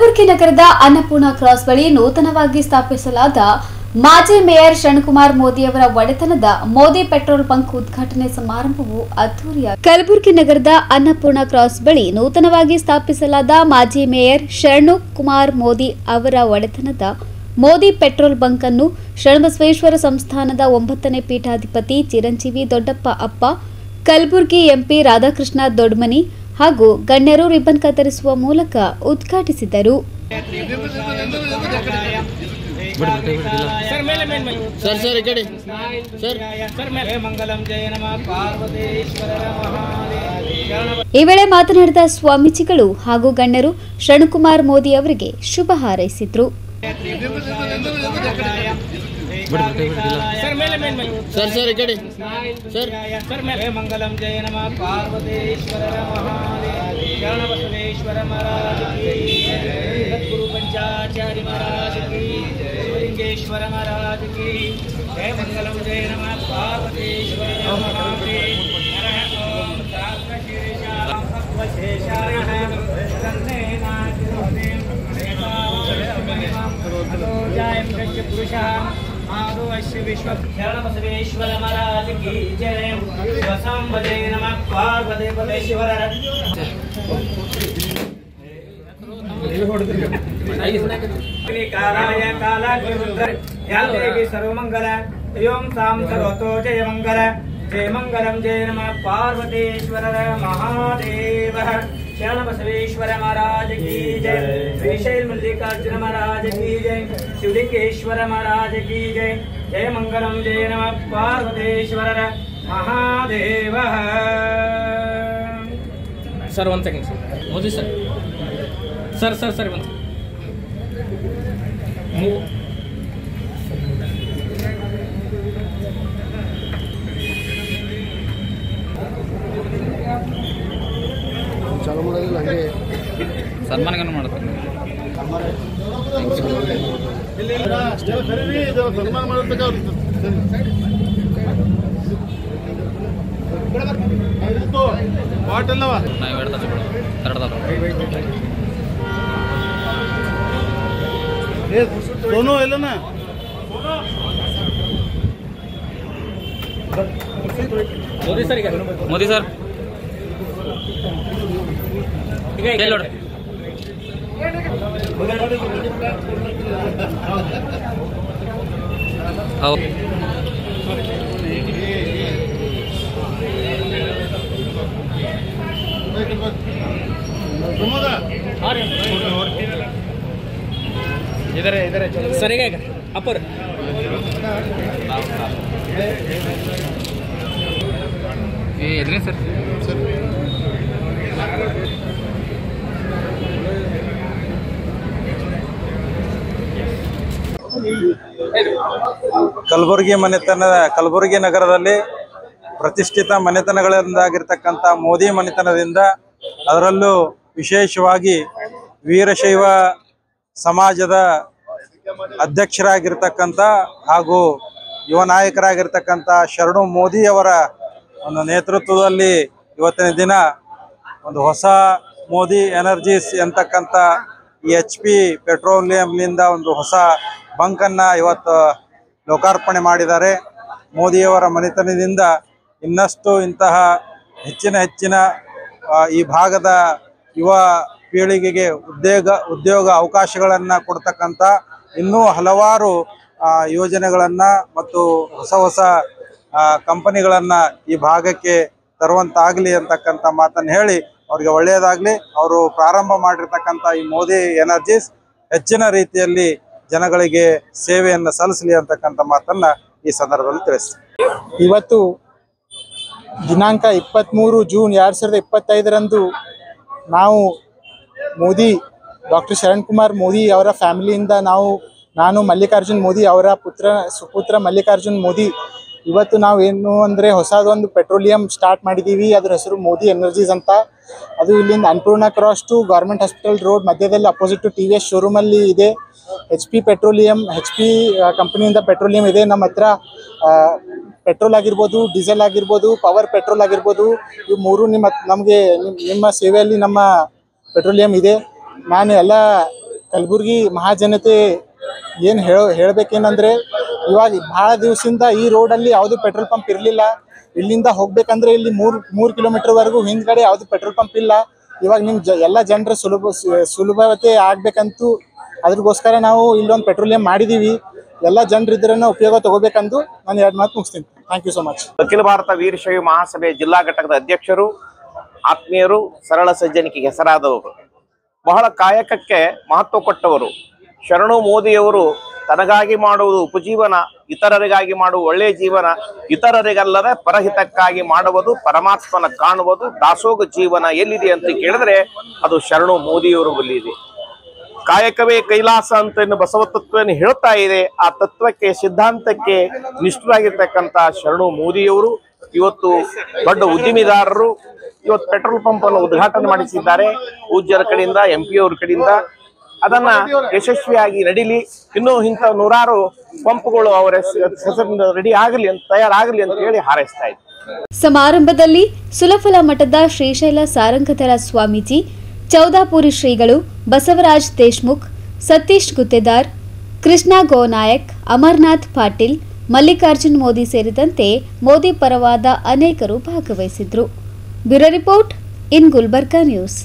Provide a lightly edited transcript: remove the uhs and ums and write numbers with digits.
ಕಲಬುರಗಿ ನಗರದ ಅನ್ನಪೂರ್ಣ ಕ್ರಾಸ್ ಬಳಿ ನೂತನವಾಗಿ ಸ್ಥಾಪಿಸಲಾದ ಮಾಜಿ ಮೇಯರ್ ಶರಣಕುಮಾರ್ ಮೋದಿ ಅವರ ಒಡೆತನದ ಮೋದಿ ಪೆಟ್ರೋಲ್ ಬಂಕ್ ಉದ್ಘಾಟನೆ ಸಮಾರಂಭವು ಅದ್ದೂರಿಯಾಗಿ ಕಲಬುರಗಿ ನಗರದ ಅನ್ನಪೂರ್ಣ ಕ್ರಾಸ್ ಬಳಿ ನೂತನವಾಗಿ ಸ್ಥಾಪಿಸಲಾದ ಮಾಜಿ ಮೇಯರ್ ಶರಣಕುಮಾರ್ ಮೋದಿ ಅವರ ಒಡೆತನದ ಮೋದಿ ಪೆಟ್ರೋಲ್ ಬಂಕ್ ಅನ್ನು ಶರಣಬಸವೇಶ್ವರ ಸಂಸ್ಥಾನದ 9ನೇ ಪೀಠಾಧಿಪತಿ ಚಿರಂಜೀವಿ ದೊಡ್ಡಪ್ಪ ಅಪ್ಪ, ಕಲಬುರಗಿ ಎಂಪಿ ರಾಧಾಕೃಷ್ಣ ದೊಡ್ಮನಿ ಹಾಗೂ ಗಣ್ಯರು ರಿಬ್ಬನ್ ಕತ್ತರಿಸುವ ಮೂಲಕ ಉದ್ಘಾಟಿಸಿದರು. ಈ ವೇಳೆ ಮಾತನಾಡಿದ ಸ್ವಾಮೀಜಿಗಳು ಹಾಗೂ ಗಣ್ಯರು ಶರಣಕುಮಾರ್ ಮೋದಿ ಅವರಿಗೆ ಶುಭ ಹಾರೈಸಿದರು. मंगलम जय नमः पार्वतीश्वर बसवेश्वर महाराज की, गुरु पंचाचार्य महाराज की, लिंगेश्वर महाराज की जय। मंगलम जय नमः पार्वतीश्वर शरणबसवेश्वर महाराज की जय। वसंबदे नमः पार्वतीश्वर कालाय कालाग्निरुद्र यादेवी सर्वमंगल एवं साम सर्वतो जय मंगल। जय मंगलम जय नमः पार्वतीश्वर महादेव। शरणबसवेश्वर महाराज की जय। श्रीशैल मल्लिकार्जुन महाराज की जय। शिवलिंगेश्वर महाराज की जय। जय मंगलम जय नमः Parvatishwar Mahadev. Sir 1 second Modi sir sir sir sir 1 ಚಾಲು ಮಾಡೋದಿಲ್ಲ, ಹಾಗೆ ಸನ್ಮಾನಗಳನ್ನು ಮಾಡ್ತಾರೆ. ಸನ್ಮಾನ ಮಾಡಬೇಕಾಗುತ್ತೆ. ಪಾಟಲ್ಲವ ನಾವು ಸೋನು ಎಲ್ಲನ मोदी सर ಮೋದಿ ಸರ್ ನೋಡ್ರಿ. ಹೌದು इधर इधर सर अपर ಎದ್ರಿ ಸರ್. ಕಲಬುರಗಿ ನಗರದಲ್ಲಿ ಪ್ರತಿಷ್ಠಿತ ಮನೆತನಗಳಿಂದಾಗಿರ್ತಕ್ಕಂಥ ಮೋದಿ ಮನೆತನದಿಂದ, ಅದರಲ್ಲೂ ವಿಶೇಷವಾಗಿ ವೀರಶೈವ ಸಮಾಜದ ಅಧ್ಯಕ್ಷರಾಗಿರ್ತಕ್ಕಂಥ ಹಾಗೂ ಯುವ ನಾಯಕರಾಗಿರ್ತಕ್ಕಂಥ ಶರಣು ಮೋದಿ ಅವರ ಒಂದು ನೇತೃತ್ವದಲ್ಲಿ ಇವತ್ತಿನ ದಿನ ಒಂದು ಹೊಸ ಮೋದಿ ಎನರ್ಜೀಸ್ ಎಂತಕ್ಕಂಥ ಈ HP ಪೆಟ್ರೋಲಿಯಂನಿಂದ ಒಂದು ಹೊಸ ಬಂಕನ್ನು ಇವತ್ತು ಲೋಕಾರ್ಪಣೆ ಮಾಡಿದ್ದಾರೆ. ಮೋದಿಯವರ ಮನೆತನದಿಂದ ಇನ್ನಷ್ಟು ಇಂತಹ ಹೆಚ್ಚಿನ ಈ ಭಾಗದ ಯುವ ಪೀಳಿಗೆಗೆ ಉದ್ಯೋಗ ಅವಕಾಶಗಳನ್ನು ಕೊಡ್ತಕ್ಕಂಥ ಇನ್ನೂ ಹಲವಾರು ಯೋಜನೆಗಳನ್ನು ಮತ್ತು ಹೊಸ ಕಂಪನಿಗಳನ್ನು ಈ ಭಾಗಕ್ಕೆ ತರುವಂತಾಗಲಿ ಅಂತಕ್ಕಂಥ ಮಾತನ್ನು ಹೇಳಿ ಅವರಿಗೆ ಒಳ್ಳೆಯದಾಗಲಿ. ಅವರು ಪ್ರಾರಂಭ ಮಾಡಿರ್ತಕ್ಕಂಥ ಈ ಮೋದಿ ಎನರ್ಜೀಸ್ ಹೆಚ್ಚಿನ ರೀತಿಯಲ್ಲಿ ಜನಗಳಿಗೆ ಸೇವೆಯನ್ನು ಸಲ್ಲಿಸಲಿ ಅಂತಕ್ಕಂಥ ಮಾತನ್ನು ಈ ಸಂದರ್ಭದಲ್ಲಿ ತಿಳಿಸ್ತೀನಿ. ಇವತ್ತು ದಿನಾಂಕ 23 ಜೂನ್ 2025ರಂದು ನಾವು ಮೋದಿ ಡಾಕ್ಟರ್ ಶರಣಕುಮಾರ್ ಮೋದಿ ಅವರ ಫ್ಯಾಮಿಲಿಯಿಂದ ನಾನು ಮಲ್ಲಿಕಾರ್ಜುನ್ ಮೋದಿ ಅವರ ಸುಪುತ್ರ ಮಲ್ಲಿಕಾರ್ಜುನ್ ಮೋದಿ ಇವತ್ತು ನಾವು ಏನು ಅಂದರೆ ಹೊಸದೊಂದು ಪೆಟ್ರೋಲಿಯಂ ಸ್ಟಾರ್ಟ್ ಮಾಡಿದ್ದೀವಿ. ಅದರ ಹೆಸರು ಮೋದಿ ಎನರ್ಜೀಸ್ ಅಂತ. ಅದು ಇಲ್ಲಿಂದ Annapurna cross to government hospital road ಮಧ್ಯದಲ್ಲಿ ಅಪೋಸಿಟ್ ಟು TVS ಶೋರೂಮಲ್ಲಿ ಇದೆ. HP ಕಂಪನಿಯಿಂದ ಪೆಟ್ರೋಲಿಯಂ ಇದೆ. ನಮ್ಮ ಹತ್ರ ಪೆಟ್ರೋಲ್ ಆಗಿರ್ಬೋದು, ಡೀಸೆಲ್ ಆಗಿರ್ಬೋದು, ಪವರ್ ಪೆಟ್ರೋಲ್ ಆಗಿರ್ಬೋದು, ಇವು ಮೂರು ನಿಮ್ಮ ಸೇವೆಯಲ್ಲಿ ನಮ್ಮ ಪೆಟ್ರೋಲಿಯಂ ಇದೆ. ನಾನು ಎಲ್ಲ ಕಲಬುರ್ಗಿ ಮಹಾಜನತೆ ಏನು ಹೇಳ್ಬೇಕೇನಂದ್ರೆ, ಇವಾಗ ಭಾಳ ದಿವಸದಿಂದ ಈ ರೋಡಲ್ಲಿ ಯಾವುದು ಪೆಟ್ರೋಲ್ ಪಂಪ್ ಇರಲಿಲ್ಲ. ಇಲ್ಲಿಂದ ಹೋಗ್ಬೇಕಂದ್ರೆ ಇಲ್ಲಿ 3 ಕಿಲೋಮೀಟರ್ವರೆಗೂ ಹಿಂದ್ಗಡೆ ಯಾವುದು ಪೆಟ್ರೋಲ್ ಪಂಪ್ ಇಲ್ಲ. ಇವಾಗ ಎಲ್ಲ ಜನರ ಸುಲಭತೆ ಆಗ್ಬೇಕಂತೂ ಅದ್ರಗೋಸ್ಕರ ನಾವು ಇಲ್ಲೊಂದು ಪೆಟ್ರೋಲಿಯಂ ಮಾಡಿದ್ದೀವಿ. ಎಲ್ಲ ಜನರಿದ್ರನ್ನ ಉಪಯೋಗ ತಗೋಬೇಕಂದು ನಾನು 2 ಮಾತು ಮುಗಿಸ್ತೀನಿ. Thank you so much. Akhila Bharata Veerashaiva ಮಹಾಸಭೆ ಜಿಲ್ಲಾ ಘಟಕದ ಅಧ್ಯಕ್ಷರು, ಆತ್ಮೀಯರು, ಸರಳ ಸಜ್ಜನಿಕೆಗೆ ಹೆಸರಾದವರು, ಬಹಳ ಕಾಯಕಕ್ಕೆ ಮಹತ್ವ ಕೊಟ್ಟವರು. ಶರಣು ಮೋದಿಯವರು ತನಗಾಗಿ ಮಾಡುವುದು ಉಪಜೀವನ, ಇತರರಿಗಾಗಿ ಮಾಡುವ ಒಳ್ಳೆಯ ಜೀವನ, ಇತರರಿಗಲ್ಲದೆ ಪರಹಿತಕ್ಕಾಗಿ ಮಾಡುವುದು, ಪರಮಾತ್ಮನ ಕಾಣುವುದು, ದಾಸೋಗ ಜೀವನ ಎಲ್ಲಿದೆ ಅಂತ ಕೇಳಿದ್ರೆ ಅದು ಶರಣು ಮೋದಿಯವರು ಬಲ್ಲಿದೆ. ಕಾಯಕವೇ ಕೈಲಾಸ ಅಂತ ಬಸವ ತತ್ವವನ್ನು ಹೇಳ್ತಾ ಇದೆ. ಆ ತತ್ವಕ್ಕೆ, ಸಿದ್ಧಾಂತಕ್ಕೆ ನಿಷ್ಠರಾಗಿರ್ತಕ್ಕಂಥ ಶರಣು ಮೋದಿಯವರು ಇವತ್ತು ದೊಡ್ಡ ಉದ್ಯಮಿದಾರರು. ಇವತ್ತು ಪೆಟ್ರೋಲ್ ಪಂಪ್ ಅನ್ನು ಉದ್ಘಾಟನೆ ಮಾಡಿಸಿದ್ದಾರೆ ಪೂಜ್ಯರ ಕಡೆಯಿಂದ, MP ಅವ್ರ ಕಡೆಯಿಂದ. ಅದನ್ನ ಯಶಸ್ವಿಯಾಗಿ ನಡೀಲಿ, ಇನ್ನೂ ಇಂಥ 100 ಪಂಪ್ಗಳು ಅವರ ಹೆಸರಿನಿಂದ ರೆಡಿ ಆಗಲಿ ಅಂತ, ತಯಾರಾಗಲಿ ಅಂತ ಹೇಳಿ ಹಾರೈಸ್ತಾ ಇದ್ದಾರೆ. ಸಮಾರಂಭದಲ್ಲಿ ಸುಲಫಲ ಮಠದ ಶ್ರೀಶೈಲ ಸಾರಂಗಧರ ಸ್ವಾಮೀಜಿ, ಚೌದಾಪುರಿ ಶ್ರೀಗಳು, ಬಸವರಾಜ್ ದೇಶ್ಮುಖ್, ಸತೀಶ್ ಗುತ್ತೇದಾರ್, ಕೃಷ್ಣ ಗೋನಾಯಕ್, ಅಮರ್ನಾಥ್ ಪಾಟೀಲ್, ಮಲ್ಲಿಕಾರ್ಜುನ್ ಮೋದಿ ಸೇರಿದಂತೆ ಮೋದಿ ಪರವಾದ ಅನೇಕರು ಭಾಗವಹಿಸಿದ್ರು. Bureau report in Gulbarga news.